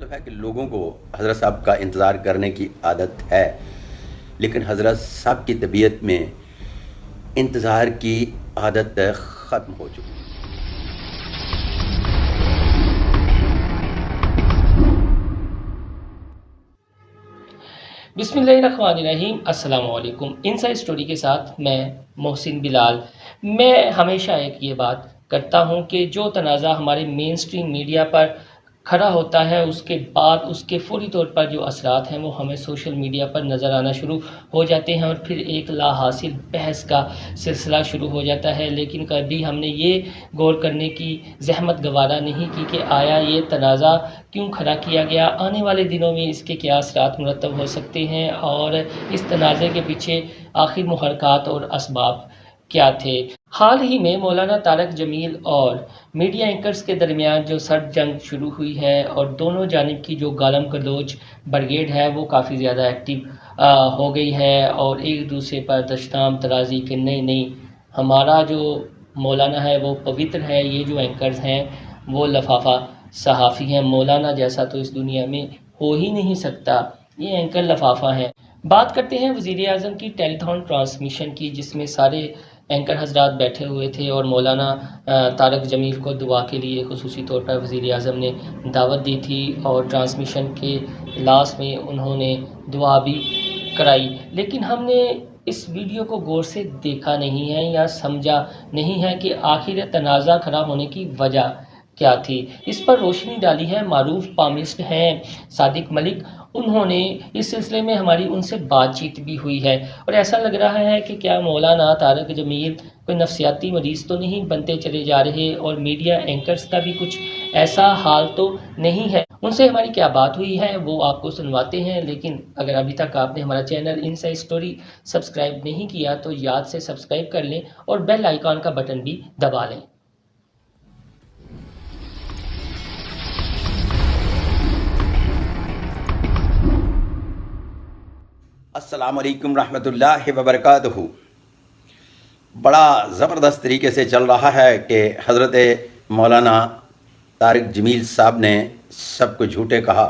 मतलब है कि लोगों को हज़रत साहब का इंतज़ार करने की आदत है, लेकिन हज़रत साहब की तबीयत में इंतज़ार की आदत ख़त्म हो चुकी है। बिस्मिल्लाहिर्रहमानिर्रहीम। अस्सलाम वालेकुम। इनसाइड स्टोरी के साथ मैं मोहसिन बिलाल। मैं हमेशा एक ये बात करता हूँ कि जो तनाज़ा हमारे मेन स्ट्रीम मीडिया पर खड़ा होता है, उसके बाद उसके फ़ौरी तौर पर जो असरात हैं वो हमें सोशल मीडिया पर नज़र आना शुरू हो जाते हैं और फिर एक लाहासिल बहस का सिलसिला शुरू हो जाता है। लेकिन कभी हमने ये गौर करने की ज़हमत गवारा नहीं की कि आया ये तनाज़ा क्यों खड़ा किया गया, आने वाले दिनों में इसके क्या असरात मुरतब हो सकते हैं और इस तनाज़े के पीछे आखिर मुहरकात और असबाब क्या थे। हाल ही में मौलाना तारक जमील और मीडिया एंकर्स के दरमियान जो सर्द जंग शुरू हुई है और दोनों जानिब की जो गालम गलोच ब्रिगेड है वो काफ़ी ज़्यादा एक्टिव हो गई है और एक दूसरे पर दशनाम तराजी के नहीं हमारा जो मौलाना है वो पवित्र है, ये जो एंकर्स हैं वो लफाफा सहाफ़ी हैं, मौलाना जैसा तो इस दुनिया में हो ही नहीं सकता, ये एंकर लफाफा हैं। बात करते हैं वज़ीर आज़म की टेलीथॉन ट्रांसमिशन की, जिसमें सारे एंकर हजरात बैठे हुए थे और मौलाना तारक जमील को दुआ के लिए खुसूसी तौर पर वज़ीर आज़म ने दावत दी थी और ट्रांसमिशन के लास्ट में उन्होंने दुआ भी कराई। लेकिन हमने इस वीडियो को गौर से देखा नहीं है या समझा नहीं है कि आखिर तनाज़ा खड़ा होने की वजह क्या थी। इस पर रोशनी डाली है मारूफ पामिस्ट हैं सादिक मलिक, उन्होंने इस सिलसिले में हमारी उनसे बातचीत भी हुई है और ऐसा लग रहा है कि क्या मौलाना तारक जमील कोई नफसियाती मरीज़ तो नहीं बनते चले जा रहे और मीडिया एंकर्स का भी कुछ ऐसा हाल तो नहीं है। उनसे हमारी क्या बात हुई है वो आपको सुनवाते हैं, लेकिन अगर अभी तक आपने हमारा चैनल इनसाइड स्टोरी सब्सक्राइब नहीं किया तो याद से सब्सक्राइब कर लें और बेल आइकॉन का बटन भी दबा लें। अस्सलाम वालेकुम रहमतुल्लाहि व बरकातहू। बड़ा ज़बरदस्त तरीके से चल रहा है कि हज़रत मौलाना तारिक जमील साहब ने सबको झूठे कहा।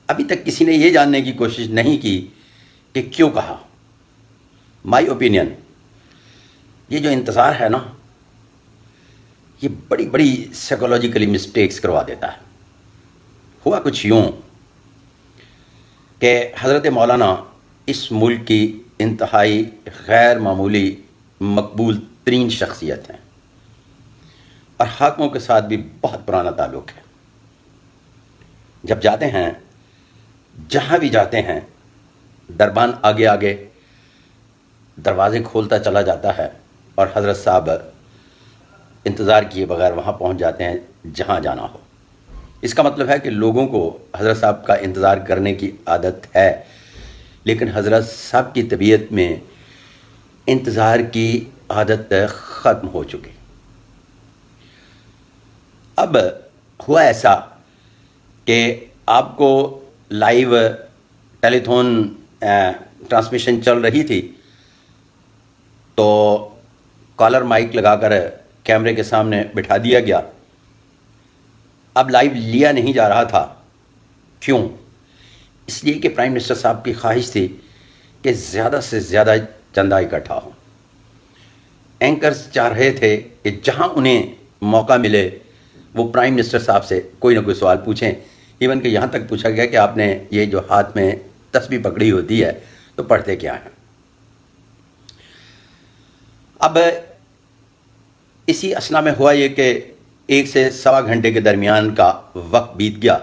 अभी तक किसी ने ये जानने की कोशिश नहीं की कि क्यों कहा। माय ओपिनियन, ये जो इंतज़ार है ना, ये बड़ी बड़ी साइकोलॉजिकली मिस्टेक्स करवा देता है। हुआ कुछ यूँ कि हज़रत मौलाना इस मुल्क की इंतहाई गैर मामूली मकबूल तरीन शख्सियत हैं और हाकिमों के साथ भी बहुत पुराना ताल्लुक़ है। जब जाते हैं, जहाँ भी जाते हैं, दरबान आगे आगे दरवाज़े खोलता चला जाता है और हज़रत साहब इंतज़ार किए बगैर वहाँ पहुँच जाते हैं जहाँ जाना हो। इसका मतलब है कि लोगों को हज़रत साहब का इंतज़ार करने की आदत है, लेकिन हज़रत साहब की तबीयत में इंतज़ार की आदत ख़त्म हो चुकी। अब हुआ ऐसा कि आपको लाइव टेलीथॉन ट्रांसमिशन चल रही थी, तो कॉलर माइक लगाकर कैमरे के सामने बिठा दिया गया। अब लाइव लिया नहीं जा रहा था। क्यों? इसलिए कि प्राइम मिनिस्टर साहब की ख्वाहिश थी कि ज़्यादा से ज़्यादा चंदा इकट्ठा हो। एंकर्स चाह रहे थे कि जहां उन्हें मौका मिले वो प्राइम मिनिस्टर साहब से कोई ना कोई सवाल पूछें। इवन कि यहाँ तक पूछा गया कि आपने ये जो हाथ में तस्बीह पकड़ी होती है तो पढ़ते क्या हैं। अब इसी असना में हुआ ये कि 1 से सवा घंटे के दरमियान का वक्त बीत गया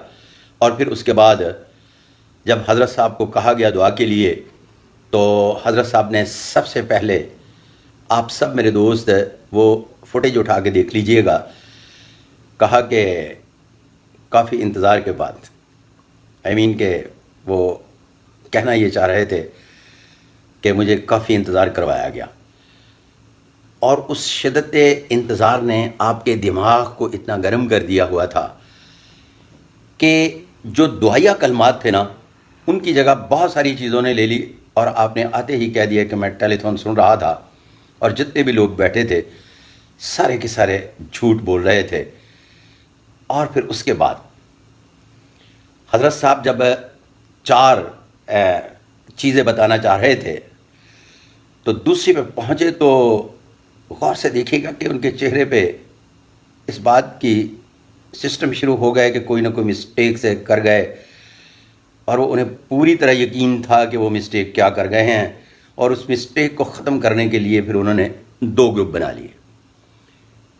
और फिर उसके बाद जब हज़रत साहब को कहा गया दुआ के लिए, तो हज़रत साहब ने सबसे पहले, आप सब मेरे दोस्त वो फुटेज उठा के देख लीजिएगा, कहा कि काफ़ी इंतज़ार के बाद, के वो कहना ये चाह रहे थे कि मुझे काफ़ी इंतज़ार करवाया गया और उस शिद्दत इंतज़ार ने आपके दिमाग को इतना गर्म कर दिया हुआ था कि जो दुआया कलमात थे ना, उनकी जगह बहुत सारी चीज़ों ने ले ली और आपने आते ही कह दिया कि मैं टेलीथॉन सुन रहा था और जितने भी लोग बैठे थे सारे के सारे झूठ बोल रहे थे। और फिर उसके बाद हज़रत साहब जब 4 चीज़ें बताना चाह रहे थे तो दूसरी पे पहुँचे तो गौर से देखिएगा कि उनके चेहरे पे इस बात की सिस्टम शुरू हो गए कि कोई ना कोई मिस्टेक से कर गए, और वो उन्हें पूरी तरह यकीन था कि वो मिस्टेक क्या कर गए हैं, और उस मिस्टेक को ख़त्म करने के लिए फिर उन्होंने 2 ग्रुप बना लिए,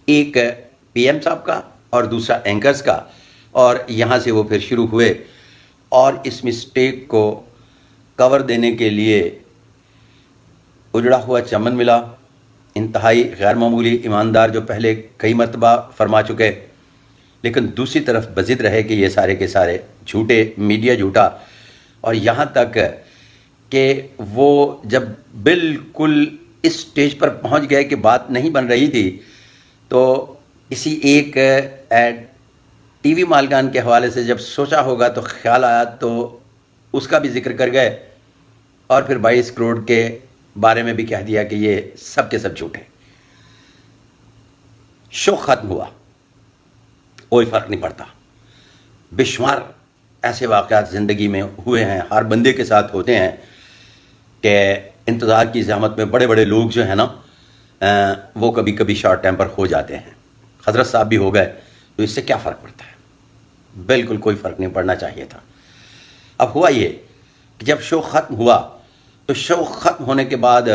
एक पीएम साहब का और दूसरा एंकर्स का, और यहाँ से वो फिर शुरू हुए और इस मिस्टेक को कवर देने के लिए उजड़ा हुआ चमन मिला। इंतहाई गैर मामूली ईमानदार जो पहले कई मरतबा फरमा चुके, लेकिन दूसरी तरफ बज़िद रहे कि ये सारे के सारे झूठे, मीडिया झूठा, और यहाँ तक कि वो जब बिल्कुल इस स्टेज पर पहुँच गए कि बात नहीं बन रही थी तो किसी एक टीवी मालकान के हवाले से जब सोचा होगा तो ख्याल आया तो उसका भी जिक्र कर गए, और फिर 22 करोड़ के बारे में भी कह दिया कि ये सब के सब झूठे। शो ख़त्म हुआ, कोई फ़र्क नहीं पड़ता। बेशुमार ऐसे वाक़यात ज़िंदगी में हुए हैं, हर बंदे के साथ होते हैं कि इंतज़ार की ज़हमत में बड़े बड़े लोग जो हैं ना वो कभी कभी शॉर्ट टेम्पर हो जाते हैं। हज़रत साहब भी हो गए, तो इससे क्या फ़र्क पड़ता है? बिल्कुल कोई फ़र्क नहीं पड़ना चाहिए था। अब हुआ ये कि जब शो ख़त्म हुआ तो शो ख़त्म होने के बाद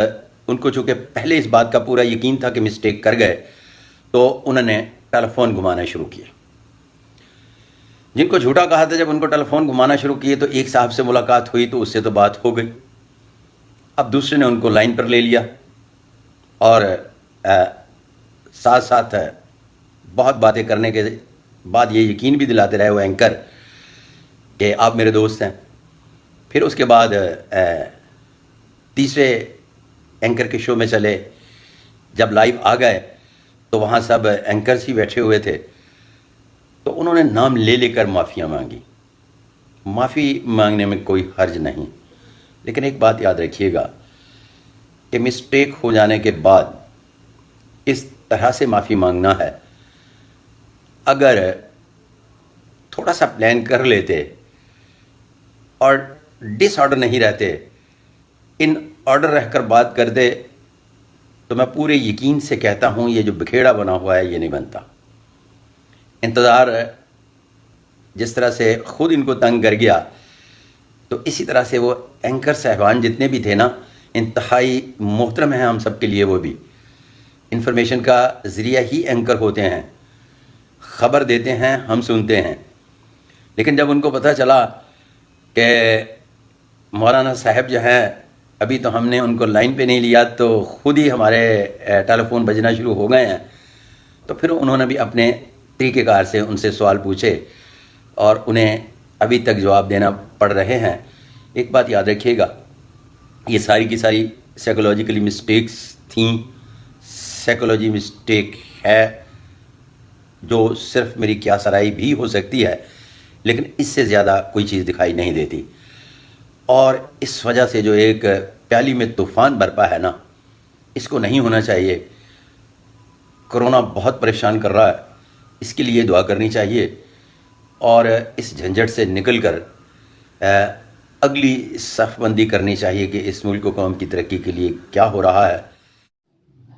उनको चूँकि पहले इस बात का पूरा यकीन था कि मिस्टेक कर गए, तो उन्होंने टेलीफोन घुमाना शुरू किए। जिनको झूठा कहा था, जब उनको टेलीफोन घुमाना शुरू किए तो एक साहब से मुलाकात हुई तो उससे तो बात हो गई। अब दूसरे ने उनको लाइन पर ले लिया और साथ साथ बहुत बातें करने के बाद ये यकीन भी दिलाते रहे वो एंकर कि आप मेरे दोस्त हैं। फिर उसके बाद तीसरे एंकर के शो में चले, जब लाइव आ गए तो वहाँ सब एंकर्स ही बैठे हुए थे, तो उन्होंने नाम ले लेकर माफ़ियाँ मांगी। माफ़ी मांगने में कोई हर्ज नहीं, लेकिन एक बात याद रखिएगा कि मिस्टेक हो जाने के बाद इस तरह से माफ़ी मांगना है। अगर थोड़ा सा प्लान कर लेते और डिसऑर्डर नहीं रहते, इन ऑर्डर रहकर बात करते, तो मैं पूरे यकीन से कहता हूँ ये जो बखेड़ा बना हुआ है ये नहीं बनता। इंतज़ार जिस तरह से ख़ुद इनको तंग कर गया, तो इसी तरह से वो एंकर साहबान जितने भी थे ना, इंतहाई मोहतरम हैं हम सब के लिए। वो भी इंफॉर्मेशन का ज़रिया ही एंकर होते हैं, ख़बर देते हैं, हम सुनते हैं। लेकिन जब उनको पता चला कि मौलाना साहब जो हैं अभी तो हमने उनको लाइन पे नहीं लिया, तो ख़ुद ही हमारे टेलीफोन बजना शुरू हो गए हैं, तो फिर उन्होंने भी अपने तरीक़ेकार से उनसे सवाल पूछे और उन्हें अभी तक जवाब देना पड़ रहे हैं। एक बात याद रखिएगा, ये सारी की सारी साइकोलॉजिकली मिस्टेक्स थी। साइकोलॉजी मिस्टेक है जो सिर्फ मेरी क़यासराई भी हो सकती है, लेकिन इससे ज़्यादा कोई चीज़ दिखाई नहीं देती। और इस वजह से जो एक प्याली में तूफ़ान बरपा है ना, इसको नहीं होना चाहिए। कोरोना बहुत परेशान कर रहा है, इसके लिए दुआ करनी चाहिए और इस झंझट से निकलकर अगली सफ़बंदी करनी चाहिए कि इस मुल्क को कौम की तरक्की के लिए क्या हो रहा है।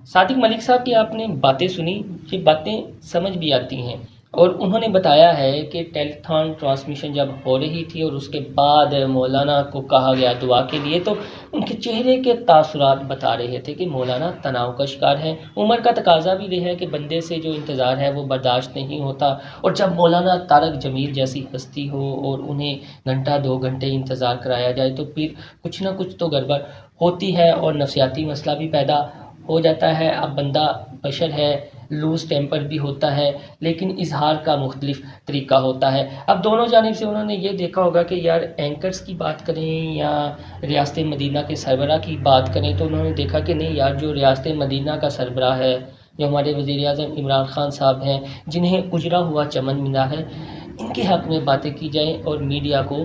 सादिक मलिक साहब की आपने बातें सुनी, ये बातें समझ भी आती हैं। और उन्होंने बताया है कि टेलीथॉन ट्रांसमिशन जब हो रही थी और उसके बाद मौलाना को कहा गया दुआ के लिए, तो उनके चेहरे के तासुरात बता रहे थे कि मौलाना तनाव का शिकार है। उम्र का तकाजा भी यह है कि बंदे से जो इंतज़ार है वो बर्दाश्त नहीं होता, और जब मौलाना तारक जमील जैसी हस्ती हो और उन्हें घंटा 2 घंटे इंतज़ार कराया जाए तो फिर कुछ ना कुछ तो गड़बड़ होती है और नफसियाती मसला भी पैदा हो जाता है। अब बंदा बशर है, लूज़ टेम्पर भी होता है, लेकिन इजहार का मुख्तलिफ तरीका होता है। अब दोनों जानिब से उन्होंने ये देखा होगा कि यार एंकर्स की बात करें या रियासत मदीना के सरबराह की बात करें, तो उन्होंने देखा कि नहीं यार, जो रियासत मदीना का सरबराह है, जो हमारे वज़ीर-ए-आज़म इमरान ख़ान साहब हैं, जिन्हें उजड़ा हुआ चमन मिला है, इनके हक़ में बातें की जाएँ और मीडिया को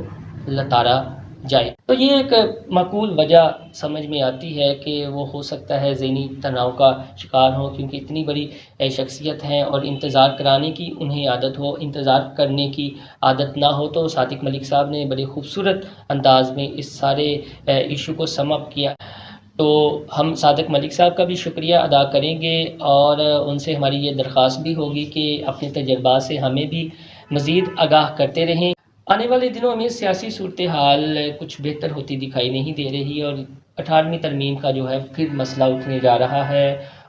लताड़ा जाए। तो ये एक माकूल वजह समझ में आती है कि वो हो सकता है ज़हनी तनाव का शिकार हो, क्योंकि इतनी बड़ी शख्सियत हैं और इंतज़ार कराने की उन्हें आदत हो, इंतज़ार करने की आदत ना हो। तो सादिक मलिक साहब ने बड़े खूबसूरत अंदाज़ में इस सारे इशू को सम अप किया। तो हम सादिक मलिक साहब का भी शुक्रिया अदा करेंगे और उनसे हमारी ये दरख्वास्त भी होगी कि अपने तजुर्बात से हमें भी मज़ीद आगाह करते रहें। आने वाले दिनों में सियासी सूरत हाल कुछ बेहतर होती दिखाई नहीं दे रही और 18वीं तरमीम का जो है फिर मसला उठने जा रहा है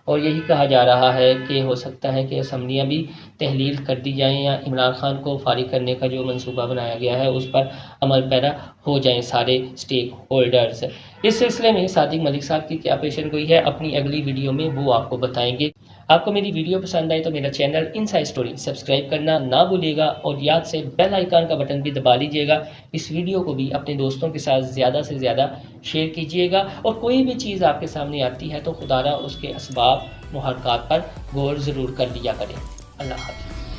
और यही कहा जा रहा है कि हो सकता है कि असम्बलियाँ भी तहलील कर दी जाएँ या इमरान खान को फारिग करने का जो मंसूबा बनाया गया है उस पर अमल पैरा हो जाएँ सारे स्टेक होल्डर्स। इस सिलसिले में सादिक मलिक साहब की क्या पेशन गोई है, अपनी अगली वीडियो में वो आपको बताएंगे। आपको मेरी वीडियो पसंद आए तो मेरा चैनल इनसाइड स्टोरी सब्सक्राइब करना ना भूलिएगा और याद से बेल आइकन का बटन भी दबा लीजिएगा। इस वीडियो को भी अपने दोस्तों के साथ ज़्यादा से ज़्यादा शेयर कीजिएगा और कोई भी चीज़ आपके सामने आती है तो खुदारा उसके असबाब मुहरक़ात पर गौर ज़रूर कर लिया करें। अल्लाह हाफ़िज़।